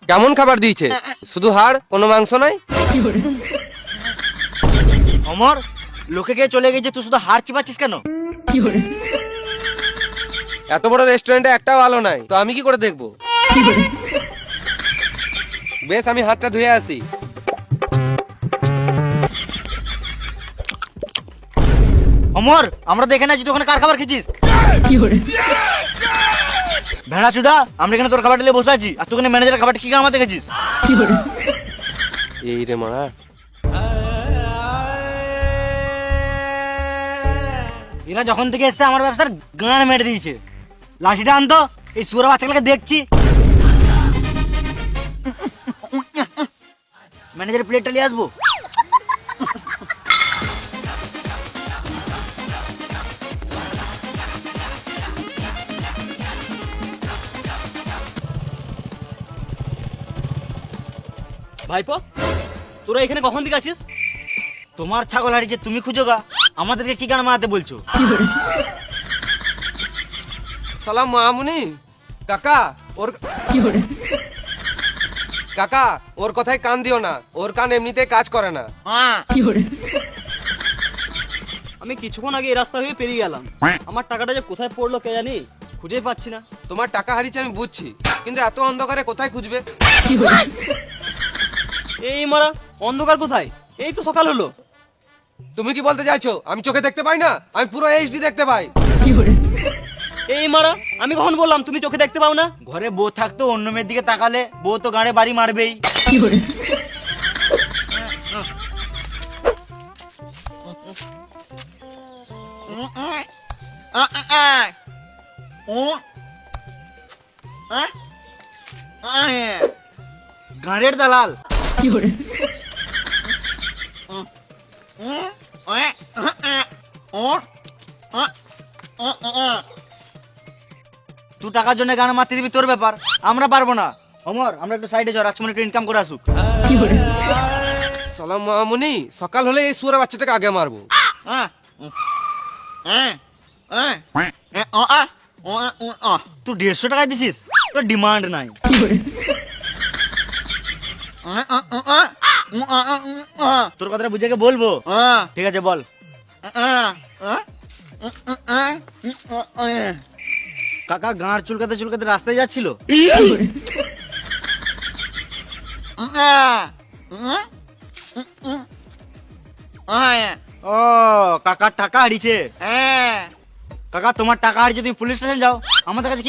কেমন খাবার দিয়েছে? শুধু হাড়, কোনো মাংস নাই? অমর, লোকে গিয়ে চলে গেছে, তুই শুধু হাড় চিবাচ্ছিস কেন? এত বড় রেস্টুরেন্টে একটাও আলো নাই, তো আমি কি করে দেখবো? বেশ, আমি হাতটা ধুয়ে আসি। অমর, আমরা দেখে না যে তুই ওখানে কার খাবার খেয়েছিস। ভেড়া চুদা, আমরা এখানে তোর খাবার নিয়ে বসে আছি, আর তুই ওখানে ম্যানেজারের খাবারটা কি আমার দেখেছিস? এই রে মারা, এরা যখন থেকে এসছে আমার ব্যবসার গান মেরে দিয়েছে। লাঠিটা আনতো, এই সুরা বাচ্চাগুলোকে দেখছি। ম্যানেজারের প্লেটটা নিয়ে আসবো। ভাইপো, তোরা এখানে কখন থেকে আছিস? তোমার ছাগল হারিয়েছে, তুমি খুঁজো গা, আমাদেরকে কি গান মারাতে বলছো? সালাম মামুনি। কাকা, ওর কাকা, ওর কথায় কান দিও না, ওর কান এমনিতে কাজ করে না। আমি কিছুক্ষণ আগে এই রাস্তা হয়ে পেরিয়ে গেলাম, আমার টাকাটা যে কোথায় পড়লো কে জানি, খুঁজেই পাচ্ছি না। তোমার টাকা হারিয়েছে আমি বুঝছি, কিন্তু এত অন্ধকারে কোথায় খুঁজবে? এই মারা, অন্ধকার কোথায়? এই তো সকাল হলো। তুমি কি বলতে চাইছো আমি চোখে দেখতে পাই না? আমি পুরো এইচডি দেখতে পাই। এই মারা, আমি কখন বললাম তুমি চোখে দেখতে পাও না? ঘরে বউ থাকতো, অন্য মেয়ের দিকে তাকালে বউ তো গাঁড়ে বাড়ি মারবেই। গাঁড়ের দালাল। তুই টাকার জন্য গান মারতে দিবি, তোর ব্যাপার, আমরা পারবো না। অমর, আমরা একটু সাইডে যাও, রাজকুমার একটু ইনকাম করে আসুক। সালাম মামুনি, সকাল হলে এই সুরে বাচ্চাটাকে আগে মারবো। তুই 150 টাকায় দিছিস, তোর ডিমান্ড নাই। তোর কথাটা বুঝে বলবো, ঠিক আছে বল। কাকা গাঁড় চুলকাতে চুলকাতে রাস্তায় যাচ্ছিল। ও, কাকার টাকা হারিয়েছে। কাকা, তোমার টাকা হারিয়েছে, তুমি পুলিশ স্টেশন যাও, আমাদের কাছে কি